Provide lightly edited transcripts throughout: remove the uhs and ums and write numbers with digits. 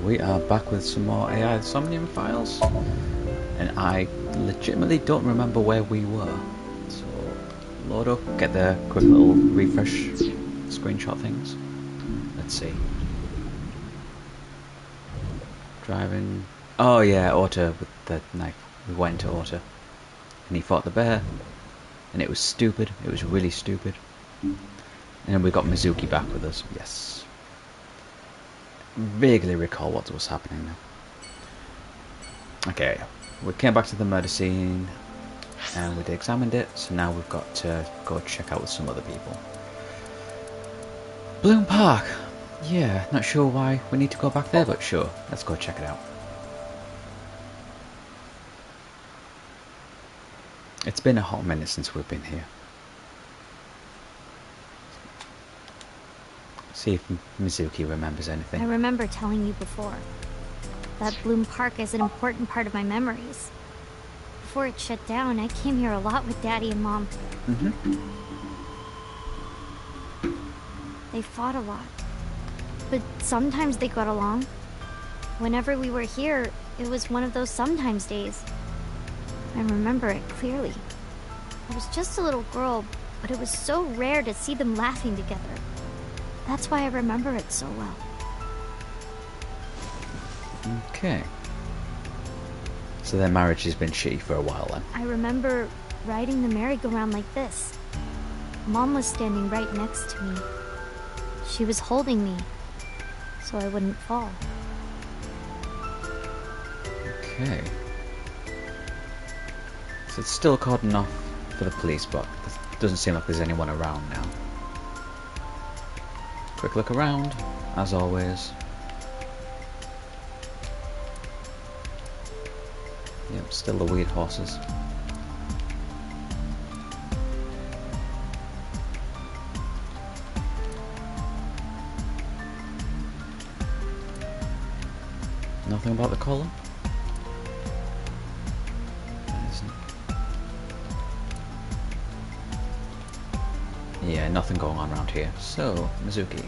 we are back with some more AI Somnium files, and I legitimately don't remember where we were. So, load up, get the quick little refresh screenshot things. Let's see. Driving. Oh yeah, Auto with the knife. We went to Auto, and he fought the bear, and it was stupid. It was really stupid. And then we got Mizuki back with us. Yes. Vaguely recall what was happening now. Okay, we came back to the murder scene and we examined it, so now we've got to go check out with some other people. Bloom Park! Yeah, not sure why we need to go back there, but sure, let's go check it out. It's been a hot minute since we've been here. See if Mizuki remembers anything. I remember telling you before that Bloom Park is an important part of my memories. Before it shut down, I came here a lot with Daddy and Mom. They fought a lot, but sometimes they got along. Whenever we were here, it was one of those sometimes days. I remember it clearly. I was just a little girl, but it was so rare to see them laughing together. That's why I remember it so well. Okay. So their marriage has been shitty for a while then. I remember riding the merry-go-round like this. Mom was standing right next to me. She was holding me, so I wouldn't fall. Okay. So it's still cordoned off for the police, but it doesn't seem like there's anyone around now. Quick look around, as always. Yep, still the weird horses. Nothing about the collar? Yeah, nothing going on around here. So, Mizuki.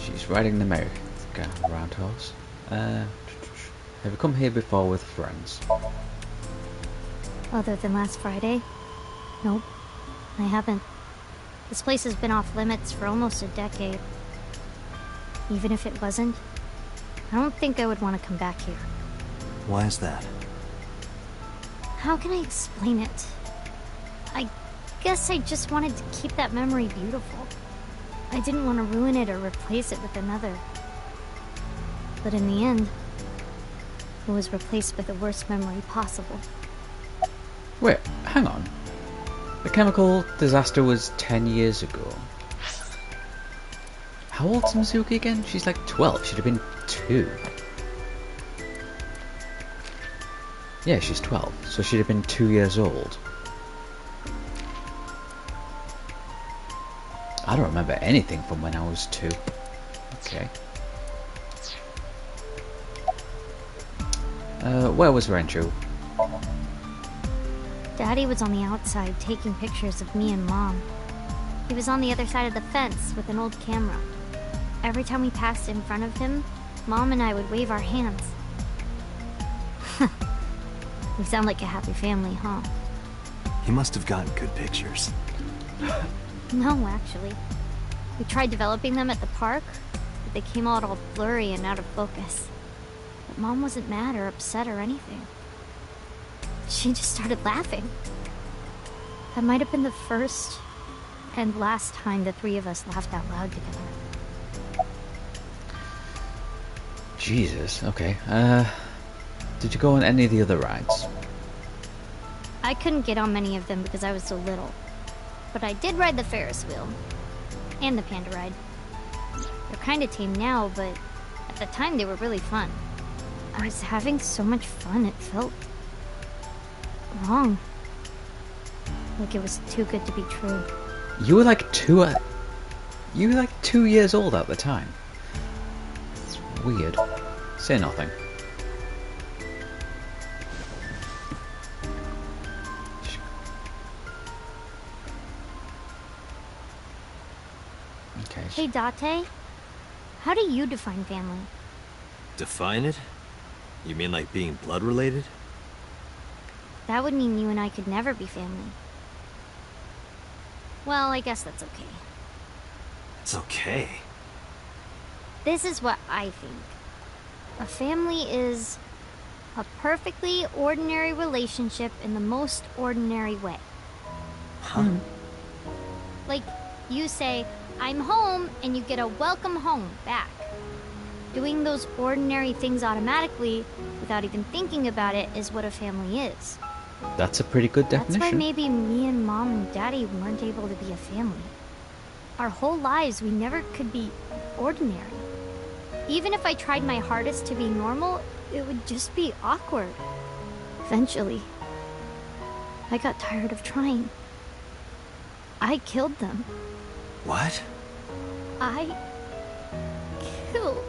She's riding the merry-go-round horse. Have you come here before with friends? Other than last Friday? Nope, I haven't. This place has been off limits for almost a decade. Even if it wasn't, I don't think I would want to come back here. Why is that? How can I explain it? I guess I just wanted to keep that memory beautiful. I didn't want to ruin it or replace it with another. But in the end, it was replaced with the worst memory possible. Wait, hang on. The chemical disaster was 10 years ago. How old's Mizuki again? She's like 12. She'd have been 2. Yeah, she's 12. So she'd have been 2 years old. I don't remember anything from when I was 2. Okay. Where was Renchu? Daddy was on the outside taking pictures of me and Mom. He was on the other side of the fence with an old camera. Every time we passed in front of him, Mom and I would wave our hands. We sound like a happy family, huh? He must have gotten good pictures. No, actually. We tried developing them at the park, but they came out all blurry and out of focus. But Mom wasn't mad or upset or anything. She just started laughing. That might have been the first and last time the 3 of us laughed out loud together. Jesus, okay. Did you go on any of the other rides? I couldn't get on many of them because I was so little. But I did ride the Ferris wheel. And the panda ride. They're kinda tame now, but at the time they were really fun. I was having so much fun, it felt wrong. Like it was too good to be true. You were like 2 you were like 2 years old at the time. It's weird. Say nothing. Okay. is. Hey, Date. How do you define family? Define it? You mean like being blood related? That would mean you and I could never be family. Well, I guess that's okay. It's okay. This is what I think. A family is a perfectly ordinary relationship in the most ordinary way. Huh? Like, you say, I'm home, and you get a welcome home back. Doing those ordinary things automatically, without even thinking about it, is what a family is. That's a pretty good definition. That's why maybe me and Mom and Daddy weren't able to be a family. Our whole lives, we never could be ordinary. Even if I tried my hardest to be normal, it would just be awkward. Eventually, I got tired of trying. I killed them. What? I killed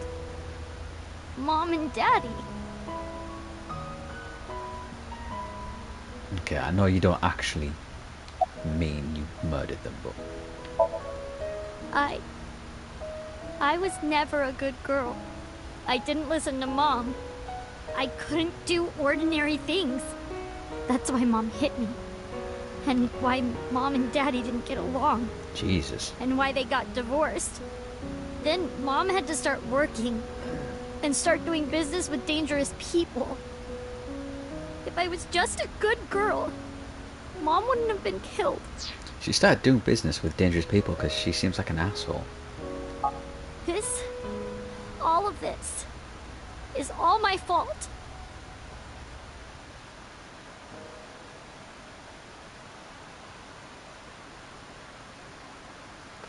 Mom and Daddy. Okay, I know you don't actually mean you murdered them, but... I was never a good girl. I didn't listen to Mom. I couldn't do ordinary things. That's why Mom hit me. And why Mom and Daddy didn't get along. Jesus. And why they got divorced. Then Mom had to start working. And start doing business with dangerous people. If I was just a good girl, Mom wouldn't have been killed. She started doing business with dangerous people because she seems like an asshole. All of this, is all my fault.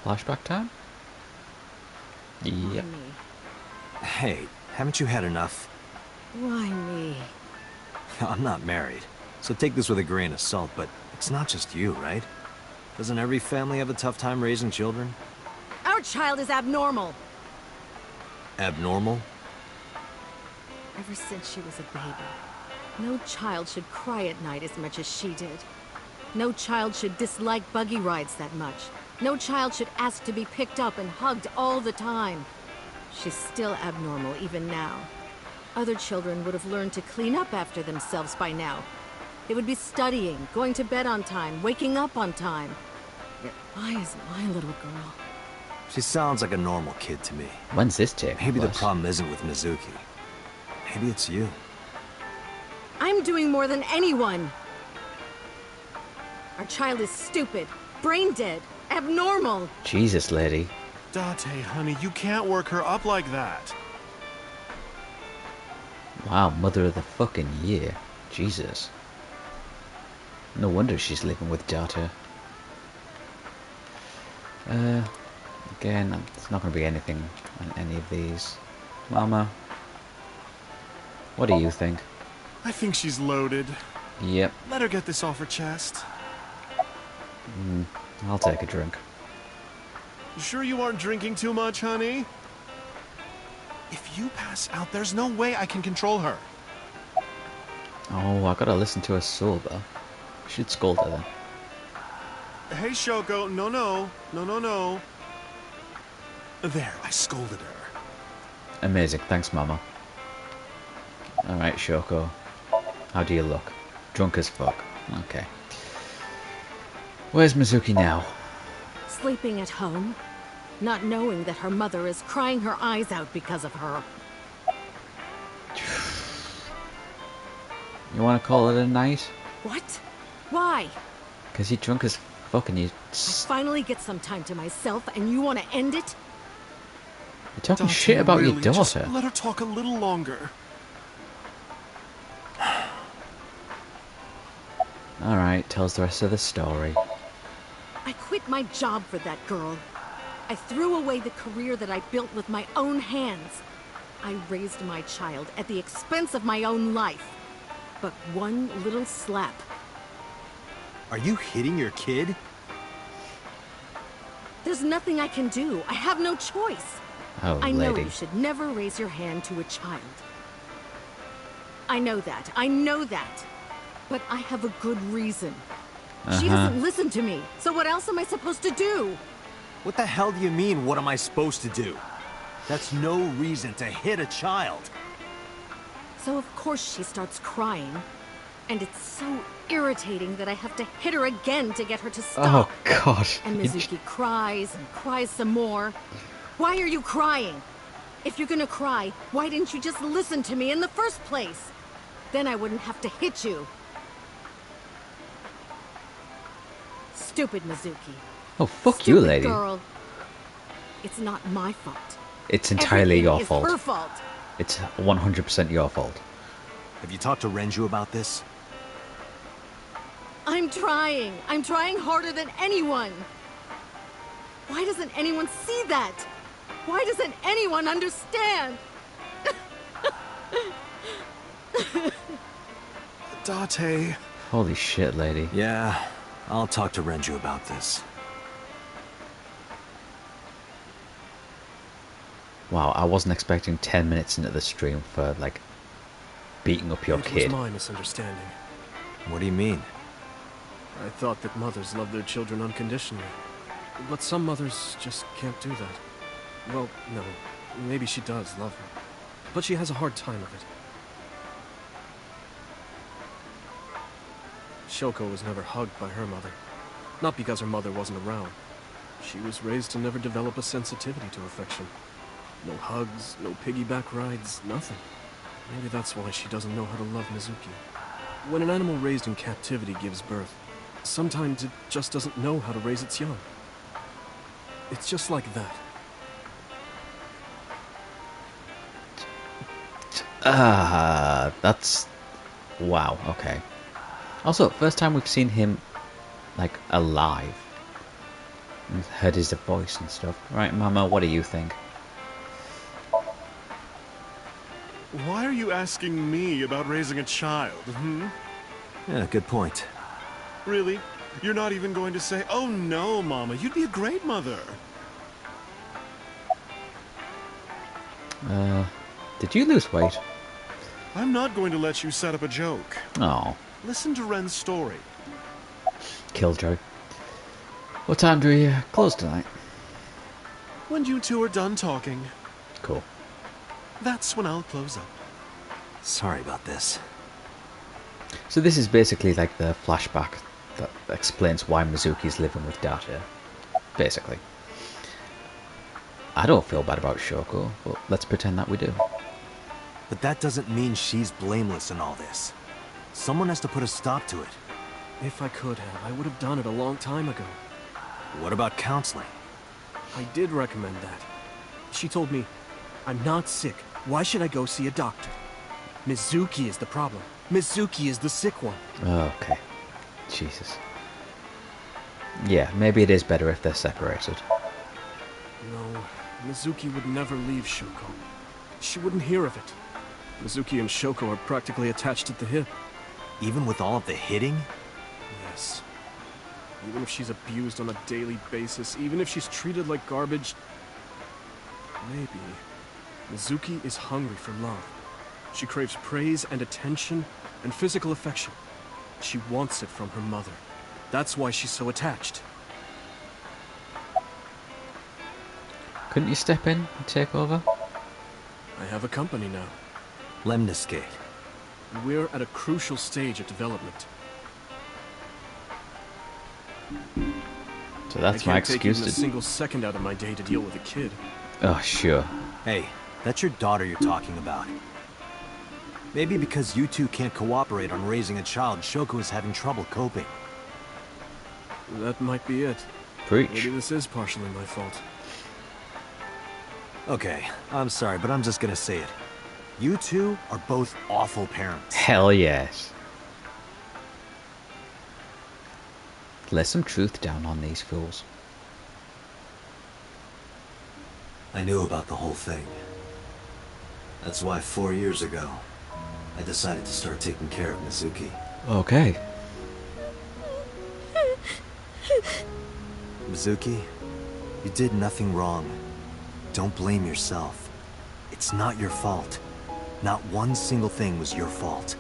Flashback time? Yep. Hey, haven't you had enough? Why me? I'm not married, so take this with a grain of salt, but it's not just you, right? Doesn't every family have a tough time raising children? Our child is abnormal. Abnormal? Ever since she was a baby, no child should cry at night as much as she did. No child should dislike buggy rides that much. No child should ask to be picked up and hugged all the time. She's still abnormal even now. Other children would have learned to clean up after themselves by now. They would be studying, going to bed on time, waking up on time. Yet why is my little girl? She sounds like a normal kid to me. When's this take Maybe the place? problem isn't with Mizuki. Maybe it's you. I'm doing more than anyone. Our child is stupid, brain dead, abnormal. Jesus, lady. Date, honey, you can't work her up like that. Wow, mother of the fucking year. Jesus. No wonder she's living with Data. Again, it's not going to be anything on any of these. Mama, what do you think? I think she's loaded. Yep, Let her get this off her chest. I'll take a drink. You sure you aren't drinking too much, honey? If you pass out, there's no way I can control her. Oh, I gotta listen to her sober. Should scold her then. Hey, Shoko, no. There, I scolded her. Amazing, thanks, Mama. Alright, Shoko. How do you look? Drunk as fuck. Okay. Where's Mizuki now? Sleeping at home, not knowing that her mother is crying her eyes out because of her. You wanna call it a night? What? Why? Cause you're drunk as fuck and I finally get some time to myself and you want to end it? you're talking Dante, shit about really, your just daughter. let her talk a little longer. Alright, tells the rest of the story. I quit my job for that girl. I threw away the career that I built with my own hands. I raised my child at the expense of my own life. But one little slap. Are you hitting your kid? There's nothing I can do. I have no choice. Oh, I know lady. you should never raise your hand to a child. I know that. I know that. But I have a good reason. She doesn't listen to me. So what else am I supposed to do? What the hell do you mean, what am I supposed to do? That's no reason to hit a child. So of course she starts crying. And it's so irritating that I have to hit her again to get her to stop. Oh God. And Mizuki cries and cries some more. Why are you crying? If you're gonna cry, why didn't you just listen to me in the first place? Then I wouldn't have to hit you. Stupid Mizuki. Oh, fuck Stupid you, lady. Girl. It's not my fault. It's entirely Everything your is fault. her fault. It's 100% your fault. Have you talked to Renju about this? I'm trying. I'm trying harder than anyone. Why doesn't anyone see that? Why doesn't anyone understand? Date. Holy shit, lady. Yeah, I'll talk to Renju about this. Wow, I wasn't expecting 10 minutes into the stream for, like, beating up your It kid. was my misunderstanding. What do you mean? I thought that mothers love their children unconditionally. But some mothers just can't do that. Well, no. Maybe she does love her. But she has a hard time of it. Shoko was never hugged by her mother. Not because her mother wasn't around. She was raised to never develop a sensitivity to affection. No hugs, no piggyback rides, nothing. Maybe that's why she doesn't know how to love Mizuki. When an animal raised in captivity gives birth, sometimes it just doesn't know how to raise its young. It's just like that. That's... Wow, okay. Also, first time we've seen him, like, alive. We've heard his voice and stuff. Right, Mama, what do you think? Why are you asking me about raising a child, Yeah, good point. Really? You're not even going to say, oh no, Mama, you'd be a great mother. Did you lose weight? I'm not going to let you set up a joke. Oh, Listen to Ren's story. Killjoy. What time do we close tonight? When you two are done talking, Cool. that's when I'll close up. Sorry about this. So this is basically like the flashback that explains why Mizuki's living with Data. Basically. I don't feel bad about Shoko, but let's pretend that we do. But that doesn't mean she's blameless in all this. Someone has to put a stop to it. If I could have, I would have done it a long time ago. What about counseling? I did recommend that. She told me, I'm not sick. Why should I go see a doctor? Mizuki is the problem. Mizuki is the sick one. Okay. Jesus. Yeah, maybe it is better if they're separated. No, Mizuki would never leave Shoko. She wouldn't hear of it. Mizuki and Shoko are practically attached at the hip. Even with all of the hitting? Yes. Even if she's abused on a daily basis, even if she's treated like garbage, maybe Mizuki is hungry for love. She craves praise and attention and physical affection. She wants it from her mother. That's why she's so attached. Couldn't you step in and take over? I have a company now. Lemniscate. We're at a crucial stage of development. So that's I my can't take excuse even a to... single second out of my day to deal with a kid. Oh, sure. Hey, that's your daughter you're talking about. Maybe because you two can't cooperate on raising a child, Shoko is having trouble coping. That might be it. Preach. Maybe this is partially my fault. Okay, I'm sorry, but I'm just gonna say it. You two are both awful parents. Hell yes. Lay some truth down on these fools. I knew about the whole thing. That's why 4 years ago, I decided to start taking care of Mizuki. Okay. Mizuki, you did nothing wrong. Don't blame yourself. It's not your fault. Not one single thing was your fault.